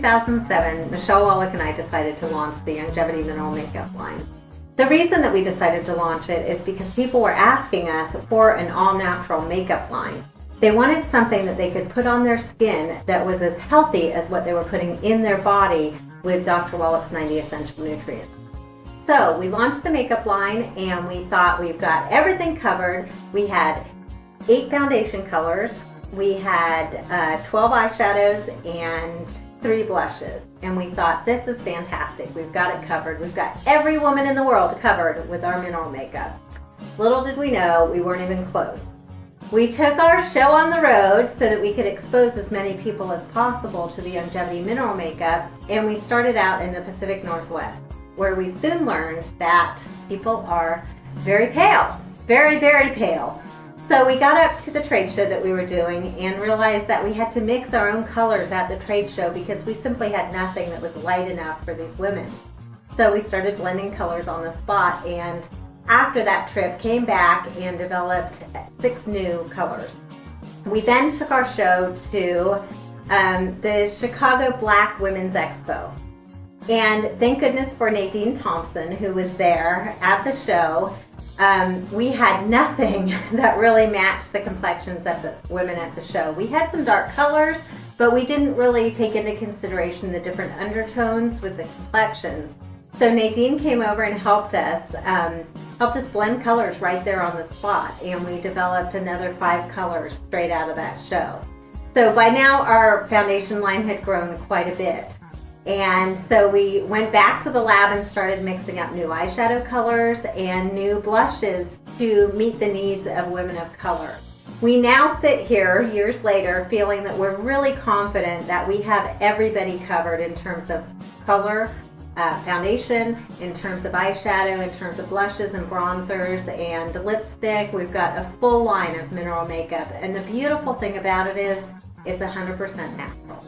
2007, Michelle Wallach and I decided to launch the Youngevity Mineral Makeup line. The reason that we decided to launch it is because people were asking us for an all-natural makeup line. They wanted something that they could put on their skin that was as healthy as what they were putting in their body with Dr. Wallach's 90 Essential Nutrients. So we launched the makeup line and we thought we've got everything covered. We had 8 foundation colors, we had 12 eyeshadows and 3 blushes. And we thought, this is fantastic. We've got it covered. We've got every woman in the world covered with our mineral makeup. Little did we know, we weren't even close. We took our show on the road so that we could expose as many people as possible to the Youngevity mineral makeup, and we started out in the Pacific Northwest, where we soon learned that people are very pale, very, very pale. So we got up to the trade show that we were doing and realized that we had to mix our own colors at the trade show because we simply had nothing that was light enough for these women. So we started blending colors on the spot, and after that trip came back and developed 6 new colors. We then took our show to the Chicago Black Women's Expo. And thank goodness for Nadine Thompson, who was there at the show. We had nothing that really matched the complexions of the women at the show. We had some dark colors, but we didn't really take into consideration the different undertones with the complexions. So Nadine came over and helped us blend colors right there on the spot, and we developed another 5 colors straight out of that show. So by now our foundation line had grown quite a bit. And so we went back to the lab and started mixing up new eyeshadow colors and new blushes to meet the needs of women of color. We now sit here years later feeling that we're really confident that we have everybody covered in terms of color, foundation, in terms of eyeshadow, in terms of blushes and bronzers and lipstick. We've got a full line of mineral makeup, and the beautiful thing about it is it's 100% natural.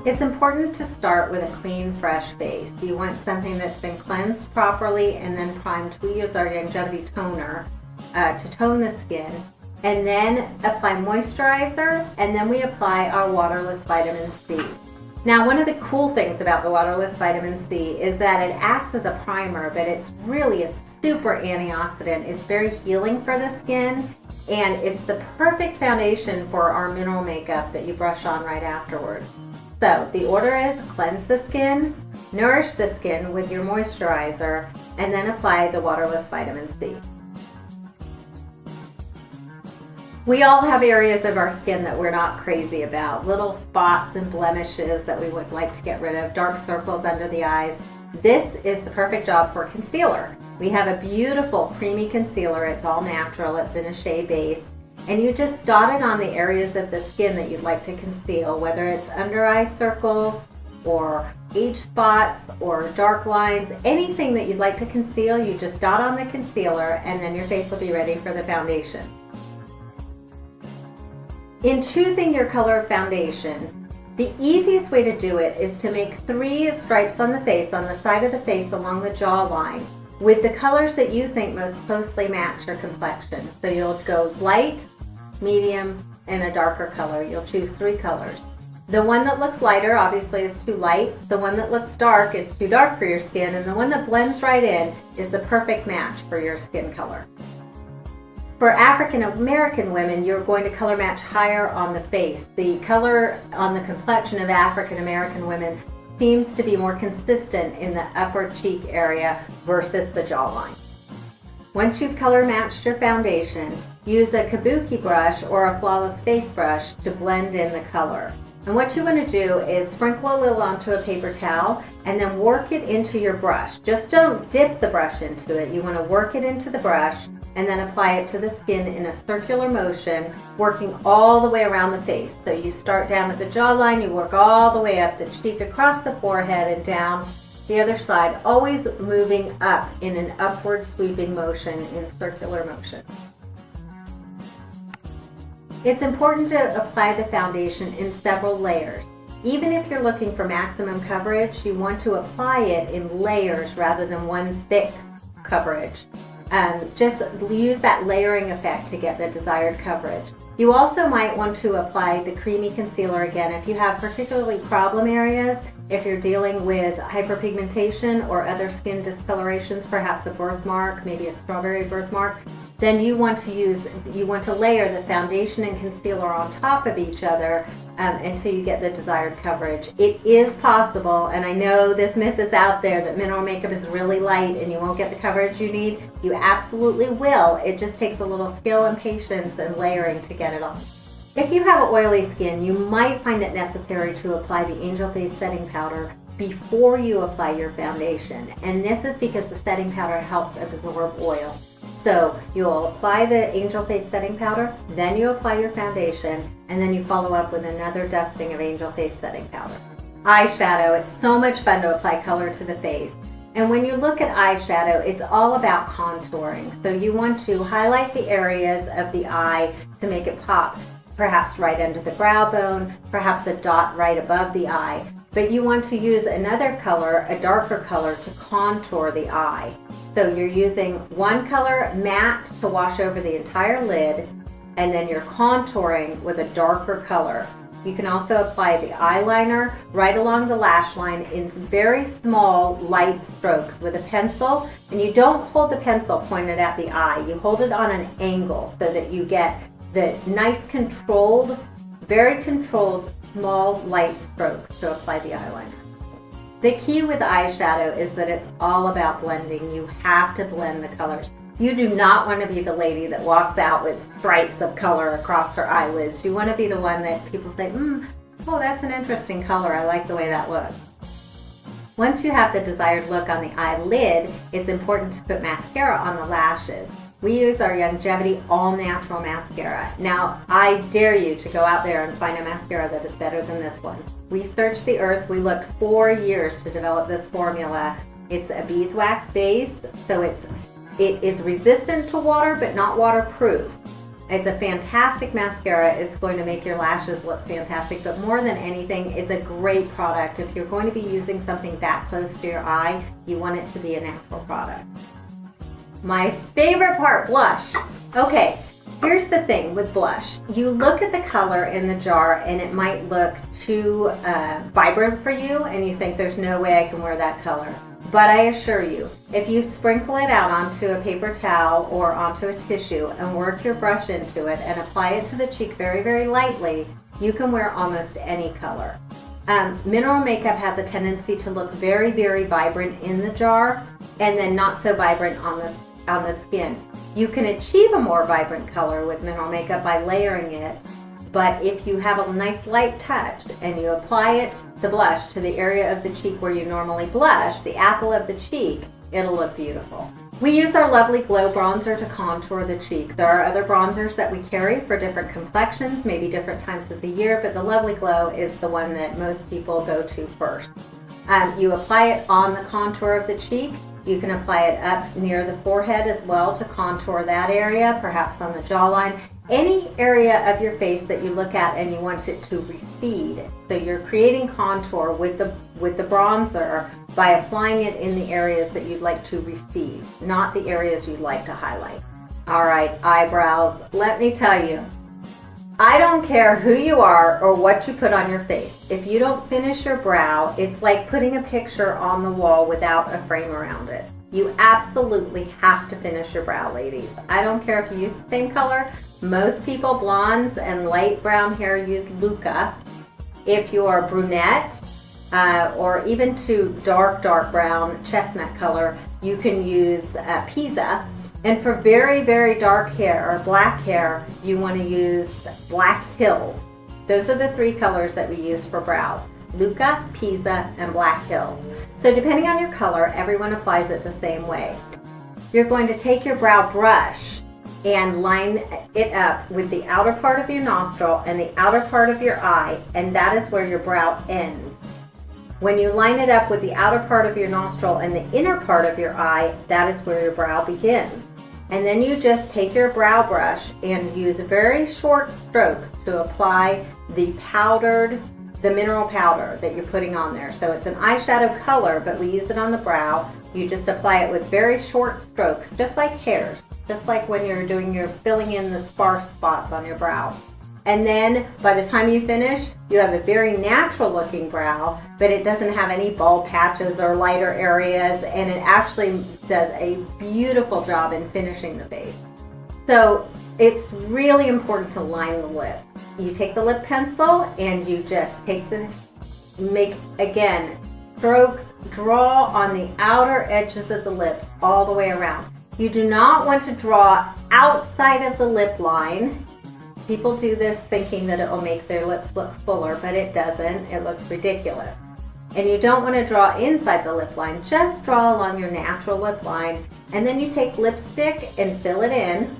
It's important to start with a clean, fresh face. You want something that's been cleansed properly and then primed. We use our Youngevity toner to tone the skin, and then apply moisturizer, and then we apply our waterless vitamin C. Now, one of the cool things about the waterless vitamin C is that it acts as a primer, but it's really a super antioxidant. It's very healing for the skin, and it's the perfect foundation for our mineral makeup that you brush on right afterwards. So the order is cleanse the skin, nourish the skin with your moisturizer, and then apply the waterless vitamin C. We all have areas of our skin that we're not crazy about, little spots and blemishes that we would like to get rid of, dark circles under the eyes. This is the perfect job for concealer. We have a beautiful creamy concealer. It's all natural. It's in a shea base. And you just dot it on the areas of the skin that you'd like to conceal, whether it's under eye circles or age spots or dark lines, anything that you'd like to conceal, you just dot on the concealer and then your face will be ready for the foundation. In choosing your color of foundation, the easiest way to do it is to make 3 stripes on the face, on the side of the face along the jawline, with the colors that you think most closely match your complexion. So you'll go light, medium, and a darker color. You'll choose 3 colors. The one that looks lighter obviously is too light, the one that looks dark is too dark for your skin, and the one that blends right in is the perfect match for your skin color. For African American women, you're going to color match higher on the face. The color on the complexion of African American women seems to be more consistent in the upper cheek area versus the jawline. Once you've color matched your foundation, use a kabuki brush or a flawless face brush to blend in the color. And what you want to do is sprinkle a little onto a paper towel and then work it into your brush. Just don't dip the brush into it. You want to work it into the brush and then apply it to the skin in a circular motion, working all the way around the face. So you start down at the jawline, you work all the way up the cheek, across the forehead, and down the other side, always moving up in an upward sweeping motion, in circular motion. It's important to apply the foundation in several layers. Even if you're looking for maximum coverage, you want to apply it in layers rather than one thick coverage. Just use that layering effect to get the desired coverage. You also might want to apply the creamy concealer again if you have particularly problem areas, if you're dealing with hyperpigmentation or other skin discolorations, perhaps a birthmark, maybe a strawberry birthmark. Then you want to layer the foundation and concealer on top of each other until you get the desired coverage. It is possible, and I know this myth is out there that mineral makeup is really light and you won't get the coverage you need. You absolutely will. It just takes a little skill and patience and layering to get it on. If you have oily skin, you might find it necessary to apply the Angel Face setting powder before you apply your foundation, and this is because the setting powder helps absorb oil. So you'll apply the Angel Face setting powder, then you apply your foundation, and then you follow up with another dusting of Angel Face setting powder. Eyeshadow, it's so much fun to apply color to the face. And when you look at eyeshadow, it's all about contouring. So you want to highlight the areas of the eye to make it pop, perhaps right under the brow bone, perhaps a dot right above the eye. But you want to use another color, a darker color, to contour the eye. So you're using one color matte to wash over the entire lid, and then you're contouring with a darker color. You can also apply the eyeliner right along the lash line in very small, light strokes with a pencil. And you don't hold the pencil pointed at the eye. You hold it on an angle so that you get the nice controlled, very controlled, small, light strokes to apply the eyeliner. The key with eyeshadow is that it's all about blending. You have to blend the colors. You do not want to be the lady that walks out with stripes of color across her eyelids. You want to be the one that people say, oh, that's an interesting color. I like the way that looks. Once you have the desired look on the eyelid, it's important to put mascara on the lashes. We use our Youngevity all-natural mascara. Now, I dare you to go out there and find a mascara that is better than this one. We searched the earth. We looked 4 years to develop this formula. It's a beeswax base, so it is resistant to water but not waterproof. It's a fantastic mascara. It's going to make your lashes look fantastic, but more than anything, it's a great product. If you're going to be using something that close to your eye, you want it to be a natural product. My favorite part, blush. Okay, here's the thing with blush. You look at the color in the jar and it might look too vibrant for you and you think there's no way I can wear that color. But I assure you, if you sprinkle it out onto a paper towel or onto a tissue and work your brush into it and apply it to the cheek very, very lightly, you can wear almost any color. Mineral makeup has a tendency to look very, very vibrant in the jar and then not so vibrant on the skin. You can achieve a more vibrant color with mineral makeup by layering it, but if you have a nice light touch and you apply the blush to the area of the cheek where you normally blush, the apple of the cheek, it'll look beautiful. We use our lovely Glow bronzer to contour the cheek. There are other bronzers that we carry for different complexions, maybe different times of the year, but the lovely Glow is the one that most people go to first. You apply it on the contour of the cheek. You can apply it up near the forehead as well to contour that area, perhaps on the jawline. Any area of your face that you look at and you want it to recede. So you're creating contour with the bronzer by applying it in the areas that you'd like to recede, not the areas you'd like to highlight. All right, eyebrows. Let me tell you, I don't care who you are or what you put on your face. If you don't finish your brow, it's like putting a picture on the wall without a frame around it. You absolutely have to finish your brow, ladies. I don't care if you use the same color. Most people, blondes and light brown hair, use Luca. If you're brunette or even to dark brown, chestnut color, you can use Pisa. And for very, very dark hair or black hair, you want to use Black Hills. Those are the 3 colors that we use for brows: Luca, Pisa, and Black Hills. So depending on your color, everyone applies it the same way. You're going to take your brow brush and line it up with the outer part of your nostril and the outer part of your eye, and that is where your brow ends. When you line it up with the outer part of your nostril and the inner part of your eye, that is where your brow begins. And then you just take your brow brush and use very short strokes to apply the mineral powder that you're putting on there. So it's an eyeshadow color, but we use it on the brow. You just apply it with very short strokes, just like hairs, just like when you're filling in the sparse spots on your brow. And then by the time you finish, you have a very natural looking brow, but it doesn't have any bald patches or lighter areas, and it actually does a beautiful job in finishing the face. So it's really important to line the lips. You take the lip pencil and you just make again strokes, draw on the outer edges of the lips all the way around. You do not want to draw outside of the lip line. People do this thinking that it will make their lips look fuller, but it doesn't. It looks ridiculous. And you don't want to draw inside the lip line. Just draw along your natural lip line, and then you take lipstick and fill it in,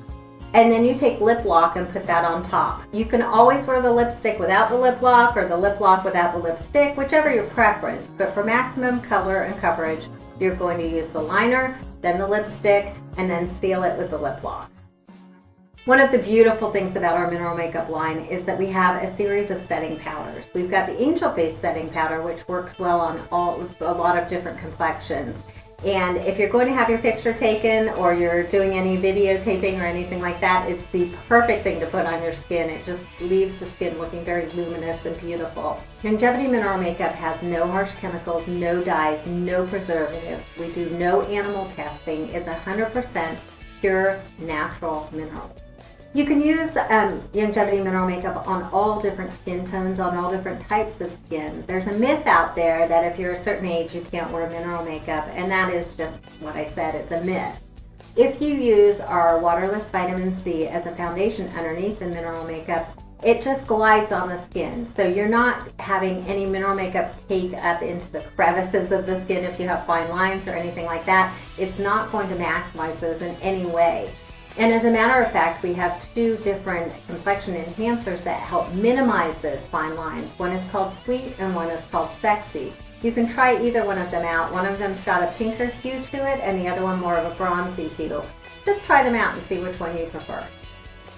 and then you take lip lock and put that on top. You can always wear the lipstick without the lip lock or the lip lock without the lipstick, whichever your preference. But for maximum color and coverage, you're going to use the liner, then the lipstick, and then seal it with the lip lock. One of the beautiful things about our mineral makeup line is that we have a series of setting powders. We've got the Angel Face setting powder, which works well on a lot of different complexions. And if you're going to have your picture taken or you're doing any videotaping or anything like that, it's the perfect thing to put on your skin. It just leaves the skin looking very luminous and beautiful. Youngevity mineral makeup has no harsh chemicals, no dyes, no preservatives. We do no animal testing. It's 100% pure natural minerals. You can use Youngevity mineral makeup on all different skin tones, on all different types of skin. There's a myth out there that if you're a certain age, you can't wear mineral makeup, and that is just what I said, it's a myth. If you use our waterless vitamin C as a foundation underneath the mineral makeup, it just glides on the skin. So you're not having any mineral makeup take up into the crevices of the skin if you have fine lines or anything like that. It's not going to maximize those in any way. And as a matter of fact, we have two different complexion enhancers that help minimize those fine lines. One is called Sweet and one is called Sexy. You can try either one of them out. One of them's got a pinker hue to it and the other one more of a bronzy hue. Just try them out and see which one you prefer.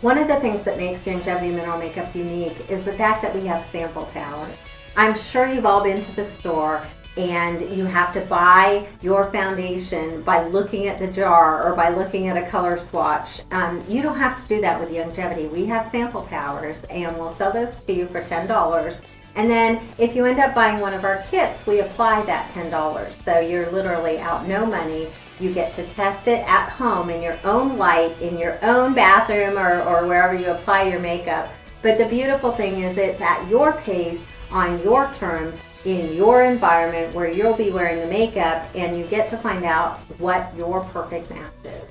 One of the things that makes Youngevity mineral makeup unique is the fact that we have sample towers. I'm sure you've all been to the store and you have to buy your foundation by looking at the jar or by looking at a color swatch. You don't have to do that with Youngevity. We have sample towers and we'll sell those to you for $10. And then if you end up buying one of our kits, we apply that $10. So you're literally out no money. You get to test it at home in your own light, in your own bathroom or wherever you apply your makeup. But the beautiful thing is it's at your pace, on your terms, in your environment where you'll be wearing the makeup, and you get to find out what your perfect match is.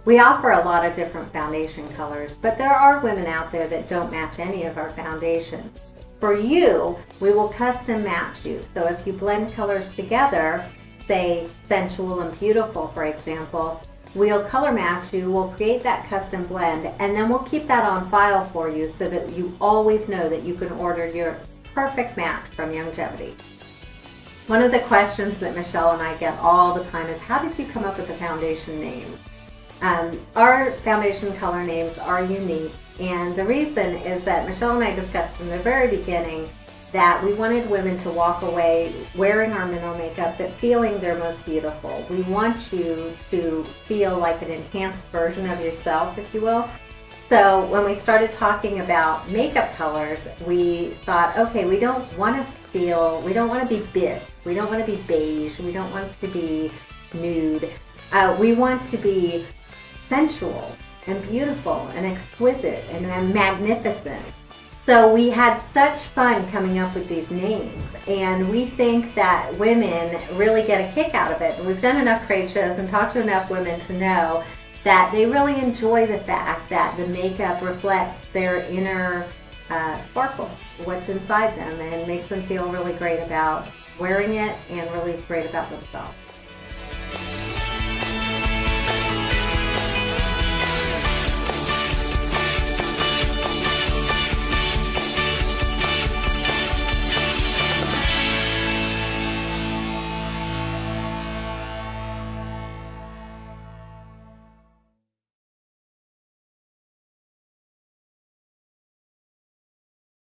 We offer a lot of different foundation colors, but there are women out there that don't match any of our foundations. For you, we will custom match you. So if you blend colors together, say sensual and beautiful, for example, we'll color match you, we'll create that custom blend, and then we'll keep that on file for you so that you always know that you can order your perfect match from Youngevity. One of the questions that Michelle and I get all the time is, how did you come up with the foundation names? Our foundation color names are unique, and the reason is that Michelle and I discussed from the very beginning that we wanted women to walk away wearing our mineral makeup but feeling their most beautiful. We want you to feel like an enhanced version of yourself, if you will. So when we started talking about makeup colors, we thought, okay, we don't want to be bisque, we don't want to be beige, we don't want to be nude. We want to be sensual and beautiful and exquisite and magnificent. So we had such fun coming up with these names, and we think that women really get a kick out of it. And we've done enough trade shows and talked to enough women to know that they really enjoy the fact that the makeup reflects their inner sparkle, what's inside them, and makes them feel really great about wearing it and really great about themselves.